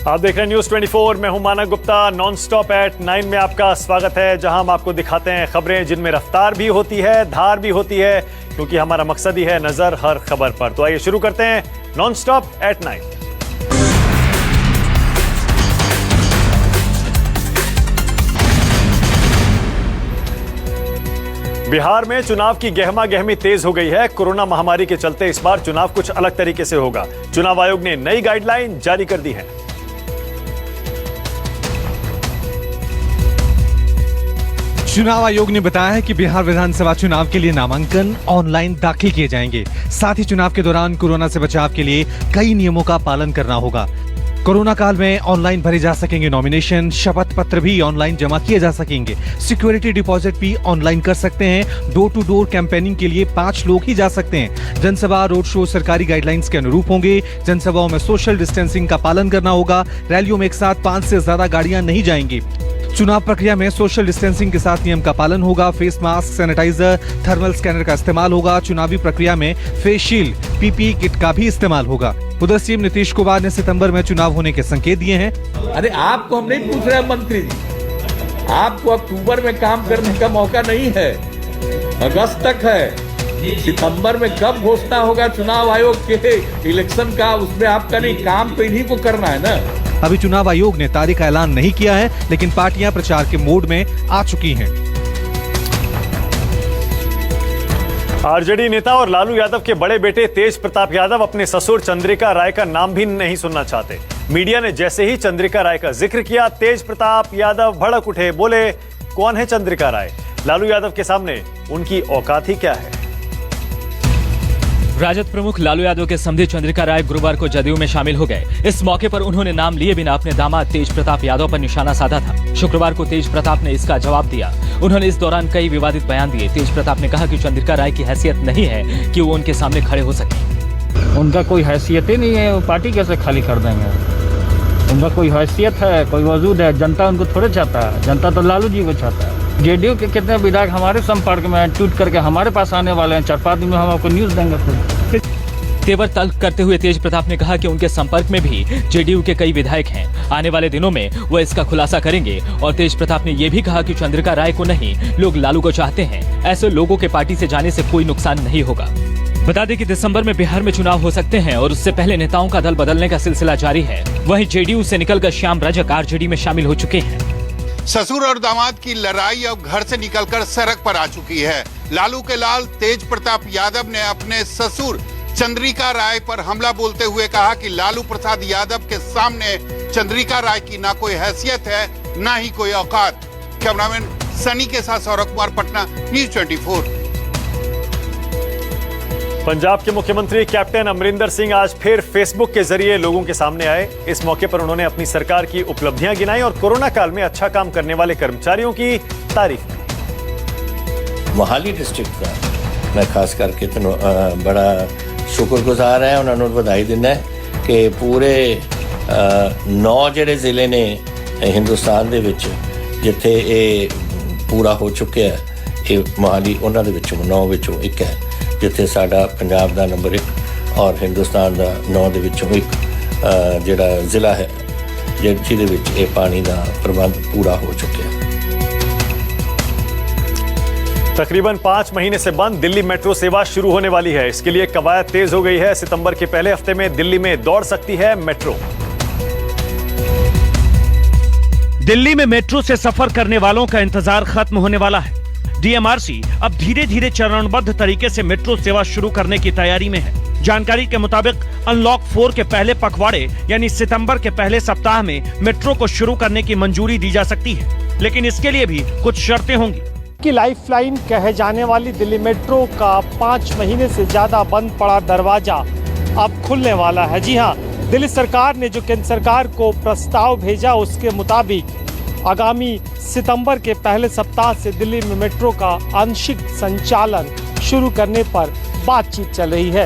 आप देख रहे हैं न्यूज़ 24। मैं हूं मानव गुप्ता। नॉन स्टॉप एट 9 में आपका स्वागत है, जहां हम आपको दिखाते हैं खबरें जिनमें रफ्तार भी होती है, धार भी होती है, क्योंकि हमारा मकसद ही है नजर हर खबर पर। तो आइए शुरू करते हैं नॉन स्टॉप एट 9। बिहार में चुनाव की गहमा गहमी तेज हो गई है। कोरोना महामारी के चलते इस बार चुनाव कुछ अलग तरीके से होगा। चुनाव आयोग ने नई गाइडलाइन जारी कर दी है। चुनाव आयोग ने बताया है कि बिहार विधानसभा चुनाव के लिए नामांकन ऑनलाइन दाखिल किए जाएंगे। साथ ही चुनाव के दौरान कोरोना से बचाव के लिए कई नियमों का पालन करना होगा। कोरोना काल में ऑनलाइन भरे जा सकेंगे नॉमिनेशन, शपथ पत्र भी ऑनलाइन जमा किए जा सकेंगे, सिक्योरिटी डिपॉजिट भी ऑनलाइन कर सकते हैं। डोर टू डोर कैंपेनिंग के लिए 5 लोग ही जा सकते हैं। जनसभा, रोड शो सरकारी गाइडलाइंस के अनुरूप होंगे। जनसभाओं में सोशल डिस्टेंसिंग का पालन करना होगा। रैलियों में एक साथ 5 से ज्यादा गाड़ियां नहीं जाएंगी। चुनाव प्रक्रिया में सोशल डिस्टेंसिंग के साथ नियम का पालन होगा। Face mask, sanitiser, thermal scanner का इस्तेमाल होगा। चुनावी प्रक्रिया में फेस शील्ड, पीपीई किट का भी इस्तेमाल होगा। उधर सीएम नीतीश कुमार ने सितंबर में चुनाव होने के संकेत दिए हैं। अरे आपको हम नहीं पूछ रहे मंत्री जी, आपको अक्टूबर में काम करने का मौका नहीं है, अगस्त तक है। सितंबर में कब घोषणा होगा चुनाव आयोग के इलेक्शन का, उसमें आपका नहीं, काम तो इन्हीं को करना है ना। अभी चुनाव आयोग ने तारीख का ऐलान नहीं किया है, लेकिन पार्टियां प्रचार के मोड में आ चुकी हैं। आरजेडी नेता और लालू यादव के बड़े बेटे तेज प्रताप यादव अपने ससुर चंद्रिका राय का नाम भी नहीं सुनना चाहते। मीडिया ने जैसे ही चंद्रिका राय का जिक्र किया, तेज प्रताप यादव भड़क उठे। बोले, कौन है चंद्रिका राय? लालू यादव के सामने उनकी औकात ही क्या है? राजद प्रमुख लालू यादव के समधी चंद्रिका राय गुरुवार को जदयू में शामिल हो गए। इस मौके पर उन्होंने नाम लिए बिना अपने दामाद तेज प्रताप यादव पर निशाना साधा था। शुक्रवार को तेज प्रताप ने इसका जवाब दिया। उन्होंने इस दौरान कई विवादित बयान दिए। तेज प्रताप ने कहा कि चंद्रिका राय की हैसियत नहीं है कि वो उनके सामने खड़े हो सके। उनका कोई हैसियत ही नहीं है, वो पार्टी कैसे खाली कर देंगे? उनका कोई हैसियत है, कोई वजूद है? जनता उनको थोड़े चाहता है, जनता तो लालू जी को चाहता है। जेडीयू के कितने विधायक हमारे संपर्क में हैं, ट्वीट करके हमारे पास आने वाले हैं। 4-5 दिन में हम आपको न्यूज देंगे। फिर तेवर तल्ख करते हुए तेज प्रताप ने कहा कि उनके संपर्क में भी जेडीयू के कई विधायक हैं। आने वाले दिनों में वो इसका खुलासा करेंगे। और तेज प्रताप ने यह भी कहा कि चंद्रिका राय को नहीं, लोग लालू को चाहते हैं। ऐसे लोगों के पार्टी से जाने से कोई नुकसान नहीं होगा। बता दें कि दिसंबर में बिहार में चुनाव हो सकते हैं और उससे पहले नेताओं का दल बदलने का सिलसिला जारी है। वहीं जेडीयू से निकलकर श्याम रजक आरजेडी में शामिल हो चुके हैं। ससुर और दामाद की लड़ाई अब घर से निकलकर सड़क पर आ चुकी है। लालू के लाल तेज प्रताप यादव ने अपने ससुर चंद्रिका राय पर हमला बोलते हुए कहा कि लालू प्रसाद यादव के सामने चंद्रिका राय की ना कोई हैसियत है, ना ही कोई औकात। कैमरामैन सनी के साथ सौरभ कुमार, पटना, न्यूज़ 24। पंजाब के मुख्यमंत्री कैप्टन अमरिंदर सिंह आज फिर फेसबुक के जरिए लोगों के सामने आए। इस मौके पर उन्होंने अपनी सरकार की उपलब्धियां गिनाई और कोरोना काल में अच्छा काम करने वाले कर्मचारियों की तारीफ की। मोहाली डिस्ट्रिक्ट का मैं खास करके बड़ा शुक्रगुजार है, उन्होंने बधाई देना है कि पूरे 9 ਜਿਹੜੇ ਜ਼ਿਲ੍ਹੇ ਨੇ ਹਿੰਦੁਸਤਾਨ ਦੇ ਵਿੱਚ ਜਿੱਥੇ ਇਹ ਪੂਰਾ ਹੋ ਚੁੱਕਿਆ ਹੈ, ਇਹ ਮੋਹਾਲੀ ਉਹਨਾਂ ਦੇ ਵਿੱਚੋਂ 9 ਵਿੱਚੋਂ ਇੱਕ ਹੈ, ਜਿੱਥੇ ਸਾਡਾ ਪੰਜਾਬ ਦਾ ਨੰਬਰ 1 ਔਰ ਹਿੰਦੁਸਤਾਨ ਦਾ 9 ਦੇ ਵਿੱਚੋਂ ਇੱਕ ਜਿਹੜਾ ਜ਼ਿਲ੍ਹਾ ਹੈ ਜਿਹਦੇ ਵਿੱਚ ਇਹ ਪਾਣੀ ਦਾ ਪ੍ਰਬੰਧ ਪੂਰਾ ਹੋ ਚੁੱਕਿਆ ਹੈ। तकरीबन 5 महीने से बंद दिल्ली मेट्रो सेवा शुरू होने वाली है। इसके लिए कवायद तेज हो गई है। सितंबर के पहले हफ्ते में दिल्ली में दौड़ सकती है मेट्रो। दिल्ली में मेट्रो से सफर करने वालों का इंतजार खत्म होने वाला है। डीएमआरसी अब धीरे धीरे चरणबद्ध तरीके से मेट्रो सेवा शुरू करने की तैयारी में है। जानकारी के मुताबिक अनलॉक 4 के पहले पखवाड़े यानी सितंबर के पहले सप्ताह में मेट्रो को शुरू करने की मंजूरी दी जा सकती है, लेकिन इसके लिए भी कुछ शर्तें होंगी। की लाइफलाइन कहे जाने वाली दिल्ली मेट्रो का 5 महीने से ज्यादा बंद पड़ा दरवाजा अब खुलने वाला है। जी हां, दिल्ली सरकार ने जो केंद्र सरकार को प्रस्ताव भेजा उसके मुताबिक आगामी सितंबर के पहले सप्ताह से दिल्ली में मेट्रो का आंशिक संचालन शुरू करने पर बातचीत चल रही है।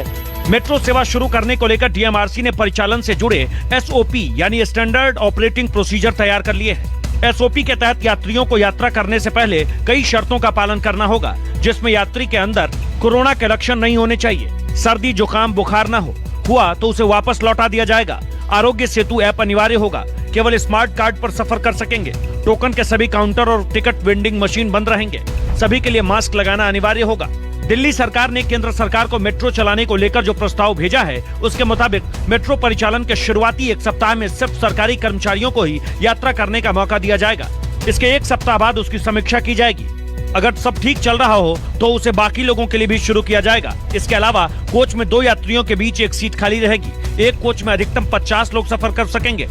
मेट्रो सेवा शुरू करने को लेकर डीएमआरसी ने परिचालन से जुड़े एसओपी यानी स्टैंडर्ड ऑपरेटिंग प्रोसीजर तैयार कर लिए हैं। एसओपी के तहत यात्रियों को यात्रा करने से पहले कई शर्तों का पालन करना होगा, जिसमें यात्री के अंदर कोरोना के लक्षण नहीं होने चाहिए, सर्दी जुकाम बुखार न हो, हुआ तो उसे वापस लौटा दिया जाएगा। आरोग्य सेतु ऐप अनिवार्य होगा, केवल स्मार्ट कार्ड पर सफर कर सकेंगे। टोकन के सभी काउंटर और टिकट वेंडिंग मशीन बंद रहेंगे। सभी के लिए मास्क लगाना अनिवार्य होगा। दिल्ली सरकार ने केंद्र सरकार को मेट्रो चलाने को लेकर जो प्रस्ताव भेजा है, उसके मुताबिक मेट्रो परिचालन के शुरुआती एक सप्ताह में सिर्फ सरकारी कर्मचारियों को ही यात्रा करने का मौका दिया जाएगा। इसके एक सप्ताह बाद उसकी समीक्षा की जाएगी। अगर सब ठीक चल रहा हो तो उसे बाकी लोगों के लिए भी शुरू किया जाएगा। इसके अलावा कोच में 2 यात्रियों के बीच एक सीट खाली रहेगी। एक कोच में अधिकतम 50 लोग सफर कर सकेंगे।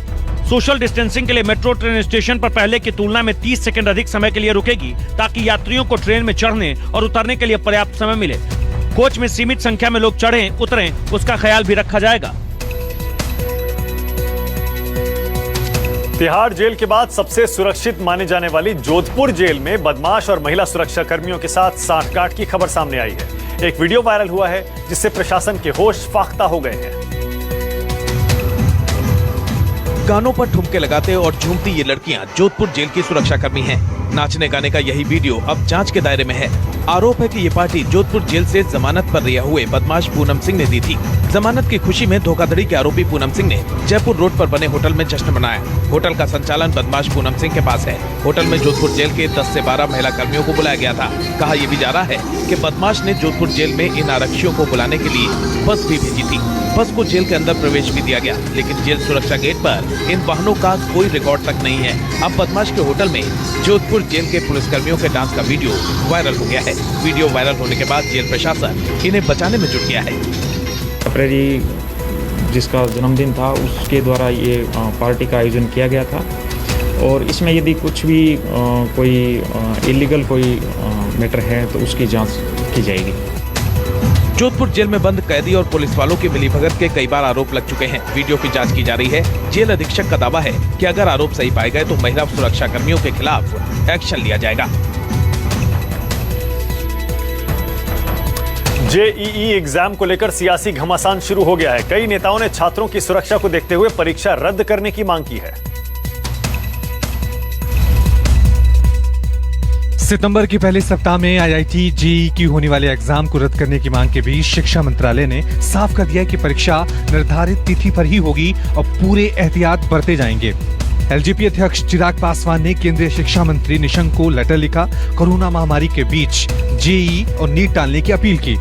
सोशल डिस्टेंसिंग के लिए मेट्रो ट्रेन स्टेशन पर पहले की तुलना में 30 सेकंड अधिक समय के लिए रुकेगी, ताकि यात्रियों को ट्रेन में चढ़ने और उतरने के लिए पर्याप्त समय मिले। कोच में सीमित संख्या में लोग चढ़ें उतरें, उसका ख्याल भी रखा जाएगा। तिहाड़ जेल के बाद सबसे सुरक्षित माने जाने वाली जोधपुर जेल में बदमाश और महिला सुरक्षा कर्मियों के साथ सांठगांठ की खबर सामने आई है। एक वीडियो वायरल हुआ है जिससे प्रशासन के होश फाख्ता हो गए हैं। गानों पर ठुमके लगाते और झूमती ये लड़कियां जोधपुर जेल की सुरक्षा कर्मी हैं। नाचने गाने का यही वीडियो अब जांच के दायरे में है। आरोप है कि ये पार्टी जोधपुर जेल से जमानत पर रिहा हुए बदमाश पूनम सिंह ने दी थी। जमानत की खुशी में धोखाधड़ी के आरोपी पूनम सिंह ने जयपुर रोड पर बने होटल में जश्न मनाया। होटल का संचालन बदमाश पूनम सिंह के पास है। होटल में जोधपुर जेल के 10 से 12 महिला कर्मियों को बुलाया गया था। कहा यह भी जा रहा है कि बदमाश ने जोधपुर जेल में इन आरक्षियों को बुलाने के लिए बस भी भेजी थी। बस को जेल के अंदर प्रवेश भी दिया गया, लेकिन जेल सुरक्षा गेट पर इन वाहनों का कोई रिकॉर्ड तक नहीं है। अब बदमाश के होटल में जोधपुर जेल के पुलिसकर्मियों के डांस का वीडियो वायरल हो गया है। वीडियो वायरल होने के बाद जेल प्रशासन इन्हें बचाने में जुट गया है। अप्रैल जिसका जन्मदिन था उसके द्वारा ये पार्टी का आयोजन किया गया था, और इसमें यदि कुछ भी कोई इलीगल कोई मैटर है तो उसकी जांच की जाएगी। जोधपुर जेल में बंद कैदी और पुलिस वालों की मिलीभगत के कई बार आरोप लग चुके हैं। वीडियो की जांच की जा रही है। जेल अधीक्षक का दावा है कि अगर आरोप सही पाए गए तो महिला सुरक्षा कर्मियों के खिलाफ एक्शन लिया जाएगा। जेईई एग्जाम को लेकर सियासी घमासान शुरू हो गया है। कई नेताओं ने छात्रों की सुरक्षा को देखते हुए परीक्षा रद्द करने की मांग की है। सितंबर के पहले सप्ताह में आईआईटी जेईई की होने वाले एग्जाम को रद्द करने की मांग के बीच शिक्षा मंत्रालय ने साफ कर दिया कि परीक्षा निर्धारित तिथि पर ही होगी और पूरे एहतियात बरते जाएंगे। एलजेपी अध्यक्ष चिराग पासवान ने केंद्रीय शिक्षा मंत्री निशंक को लेटर लिखा। कोरोना महामारी के बीच जेईई और नीट टालने की अपील की।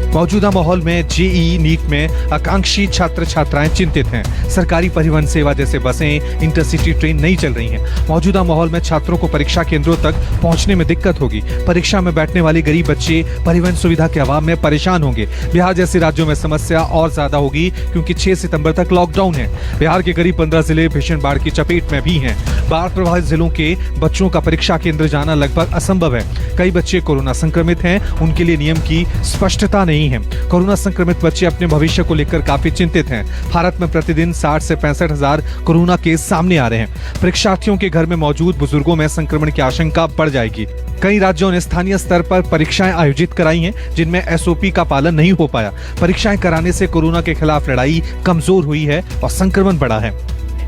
मौजूदा माहौल में जेईई नीट में आकांक्षी छात्र छात्राएं चिंतित हैं। सरकारी परिवहन सेवा जैसे बसें, इंटरसिटी ट्रेन नहीं चल रही हैं। मौजूदा माहौल में छात्रों को परीक्षा केंद्रों तक पहुंचने में दिक्कत होगी। परीक्षा में बैठने वाले गरीब बच्चे परिवहन सुविधा के अभाव में परेशान होंगे। बिहार जैसे राज्यों में समस्या और ज्यादा होगी क्योंकि 6 सितंबर तक लॉकडाउन है। बिहार के करीब 15 जिले भीषण बाढ़ की चपेट में भी हैं। बाढ़ प्रभावित जिलों के बच्चों का परीक्षा केंद्र जाना लगभग असंभव है। कई बच्चे कोरोना संक्रमित हैं, उनके लिए नियम की स्पष्टता नहीं है। कोरोना संक्रमित बच्चे अपने भविष्य को लेकर काफी चिंतित हैं। भारत में प्रतिदिन 60 से 65 हजार कोरोना केस सामने आ रहे हैं। परीक्षार्थियों के घर में मौजूद बुजुर्गों में संक्रमण की आशंका बढ़ जाएगी। कई राज्यों ने स्थानीय स्तर पर परीक्षाएं आयोजित कराई हैं, जिनमें एसओपी का पालन नहीं हो पाया। परीक्षाएं कराने से कोरोना के खिलाफ लड़ाई कमजोर हुई है और संक्रमण बढ़ा है।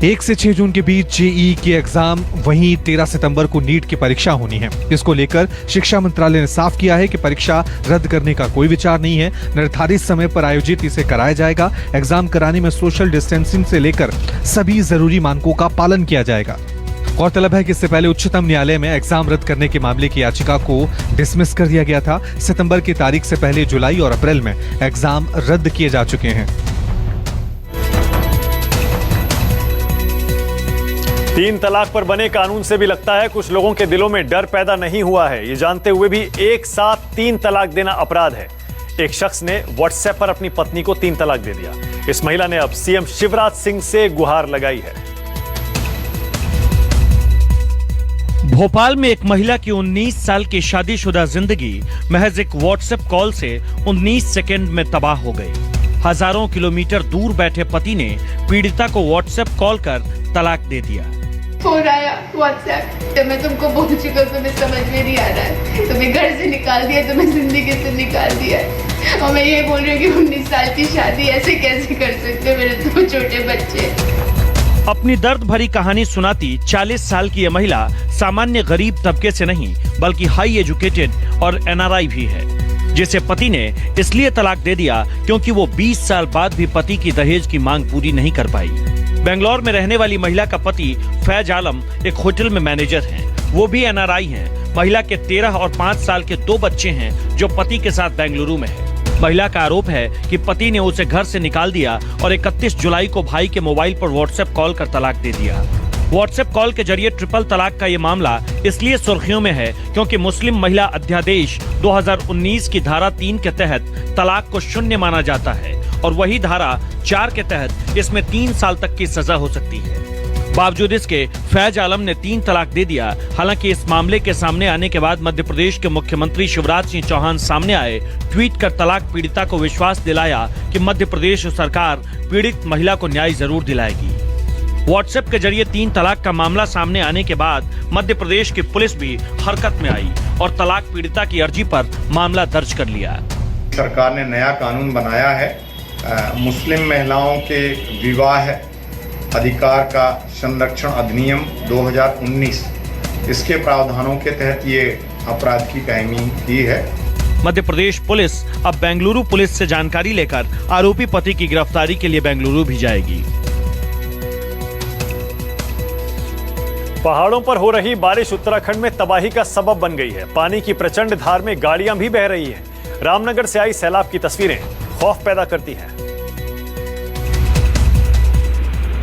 1 से 6 जून के बीच जेईई की एग्जाम, वहीं 13 सितंबर को नीट की परीक्षा होनी है। इसको लेकर शिक्षा मंत्रालय ने साफ किया है कि परीक्षा रद्द करने का कोई विचार नहीं है। निर्धारित समय पर आयोजित इसे कराया जाएगा। एग्जाम कराने में सोशल डिस्टेंसिंग से लेकर सभी जरूरी मानकों का पालन किया जाएगा। गौरतलब है कि इससे पहले उच्चतम न्यायालय में एग्जाम रद्द करने के मामले की याचिका को डिसमिस कर दिया गया था। सितंबर की तारीख से पहले जुलाई और अप्रैल में एग्जाम रद्द किए जा चुके हैं। 3 तलाक पर बने कानून से भी लगता है कुछ लोगों के दिलों में डर पैदा नहीं हुआ है। ये जानते हुए भी एक साथ 3 तलाक देना अपराध है। एक शख्स ने व्हाट्सएप पर अपनी पत्नी को 3 तलाक दे दिया। इस महिला ने अब सीएम शिवराज सिंह से गुहार लगाई है। भोपाल में एक महिला की 19 साल की शादीशुदा जिंदगी महज एक व्हाट्सएप कॉल से 19 सेकंड में तबाह हो गई। हजारों किलोमीटर दूर बैठे पति ने पीड़िता को व्हाट्सएप कॉल कर तलाक दे दिया। फोन आया व्हाट्सएप, तो मैं तुमको बोल चुका, तुम्हें समझ में नहीं आ रहा है, तुम्हें घर से निकाल दिया, तुम्हें जिंदगी से निकाल दिया है। और मैं ये बोल रही हूँ कि 19 साल की शादी ऐसे कैसे कर सकते, मेरे 2 छोटे बच्चे। अपनी दर्द भरी कहानी सुनाती 40 साल की यह महिला सामान्य गरीब तबके से नहीं बल्कि हाई एजुकेटेड और एनआरआई भी है। जिसे पति ने इसलिए तलाक दे दिया क्योंकि वो 20 साल बाद भी पति की दहेज की मांग पूरी नहीं कर पाई। बेंगलोर में रहने वाली महिला का पति फैज आलम एक होटल में मैनेजर हैं। वो भी NRI हैं। महिला के 13 और 5 साल के 2 बच्चे हैं जो पति के साथ बेंगलुरु में है। महिला का आरोप है कि पति ने उसे घर से निकाल दिया और 31 जुलाई को भाई के मोबाइल पर व्हाट्सएप कॉल कर तलाक दे दिया। व्हाट्सएप कॉल के जरिए ट्रिपल तलाक का ये मामला इसलिए सुर्खियों में है क्योंकि मुस्लिम महिला अध्यादेश 2019 की धारा 3 के तहत तलाक को शून्य माना जाता है और वही धारा 4 के तहत इसमें 3 साल तक की सजा हो सकती है। बावजूद इसके फैज आलम ने 3 तलाक दे दिया। हालांकि इस मामले के सामने आने के बाद मध्य प्रदेश के मुख्यमंत्री शिवराज सिंह चौहान सामने आए, ट्वीट कर तलाक पीड़िता को विश्वास दिलाया कि मध्य प्रदेश सरकार पीड़ित महिला को न्याय जरूर दिलाएगी। व्हाट्सएप के जरिए 3 तलाक का मामला सामने आने के बाद मध्य प्रदेश की पुलिस भी हरकत में आई और तलाक पीड़िता की अर्जी पर मामला दर्ज कर लिया। सरकार ने नया कानून बनाया है, मुस्लिम महिलाओं के विवाह अधिकार का संरक्षण अधिनियम 2019। इसके प्रावधानों के तहत ये अपराध की कहीनी की है। मध्य प्रदेश पुलिस अब बेंगलुरु पुलिस से जानकारी लेकर आरोपी पति की गिरफ्तारी के लिए बेंगलुरु भी जाएगी। पहाड़ों पर हो रही बारिश उत्तराखंड में तबाही का सबब बन गई है। पानी की प्रचंड धार में गाड़ियां भी बह रही हैं। रामनगर से आई सैलाब की तस्वीरें खौफ पैदा करती हैं।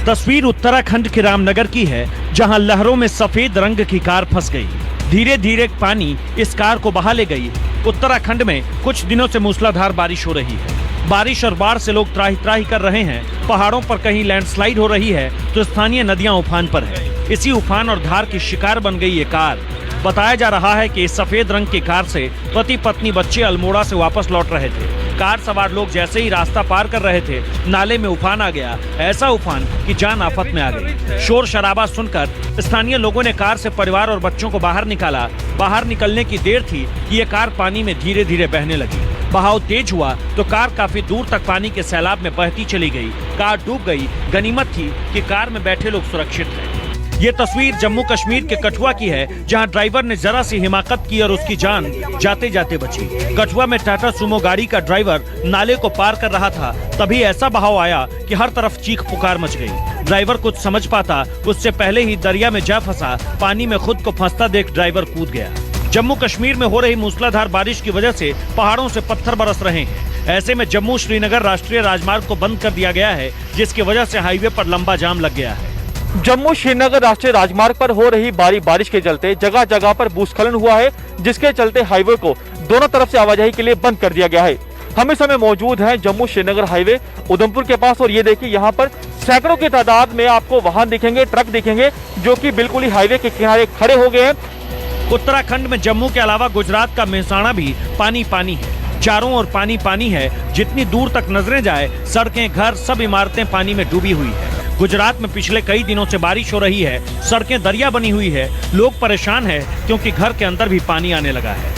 तस्वीर उत्तराखंड के रामनगर की है, जहां लहरों में सफेद रंग की कार फंस गई। धीरे धीरे पानी इस कार को बहा ले गई। उत्तराखंड में कुछ दिनों से मूसलाधार बारिश हो रही है। बारिश और बाढ़ से लोग त्राही त्राही कर रहे हैं। पहाड़ों पर कहीं लैंडस्लाइड हो रही है तो स्थानीय नदियां उफान पर है। इसी उफान और धार की शिकार बन गई ये कार। बताया जा रहा है कि इस सफेद रंग की कार से पति पत्नी बच्चे अल्मोड़ा से वापस लौट रहे थे। कार सवार लोग जैसे ही रास्ता पार कर रहे थे, नाले में उफान आ गया। ऐसा उफान कि जान आफत में आ गई। शोर शराबा सुनकर स्थानीय लोगों ने कार से परिवार और बच्चों को बाहर निकाला। बाहर निकलने की देर थी कि ये कार पानी में धीरे धीरे बहने लगी। बहाव तेज हुआ तो कार काफी दूर तक पानी के सैलाब में बहती चली गई। कार डूब गई। गनीमत थी कि कार में बैठे लोग सुरक्षित थे। ये तस्वीर जम्मू कश्मीर के कठुआ की है, जहां ड्राइवर ने जरा सी हिमाकत की और उसकी जान जाते जाते बची। कठुआ में टाटा सुमो गाड़ी का ड्राइवर नाले को पार कर रहा था, तभी ऐसा बहाव आया कि हर तरफ चीख पुकार मच गई। ड्राइवर कुछ समझ पाता उससे पहले ही दरिया में जा फंसा। पानी में खुद को फंसता देख ड्राइवर कूद गया। जम्मू कश्मीर में हो रही मूसलाधार बारिश की वजह से पहाड़ों से पत्थर बरस रहे हैं। ऐसे में जम्मू श्रीनगर राष्ट्रीय राजमार्ग को बंद कर दिया गया है, जिसकी वजह से हाईवे पर लंबा जाम लग गया है। जम्मू श्रीनगर राष्ट्रीय राजमार्ग पर हो रही भारी बारिश के चलते जगह जगह पर भूस्खलन हुआ है, जिसके चलते हाईवे को दोनों तरफ से आवाजाही के लिए बंद कर दिया गया है। हम इस समय मौजूद हैं जम्मू श्रीनगर हाईवे उधमपुर के पास और ये देखिए यहाँ पर सैकड़ों की तादाद में आपको वाहन दिखेंगे, ट्रक दिखेंगे, जो कि बिल्कुल ही हाईवे के किनारे खड़े हो गए हैं। उत्तराखंड में जम्मू के अलावा गुजरात का मेहसाणा भी पानी पानी है। चारों ओर पानी पानी है। जितनी दूर तक नजरें जाए, सड़कें, घर, सब इमारतें पानी में डूबी हुई है। गुजरात में पिछले कई दिनों से बारिश हो रही है। सड़कें दरिया बनी हुई है। लोग परेशान हैं क्योंकि घर के अंदर भी पानी आने लगा है।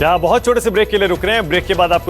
यहाँ बहुत छोटे से ब्रेक के लिए रुक रहे हैं। ब्रेक के बाद आपको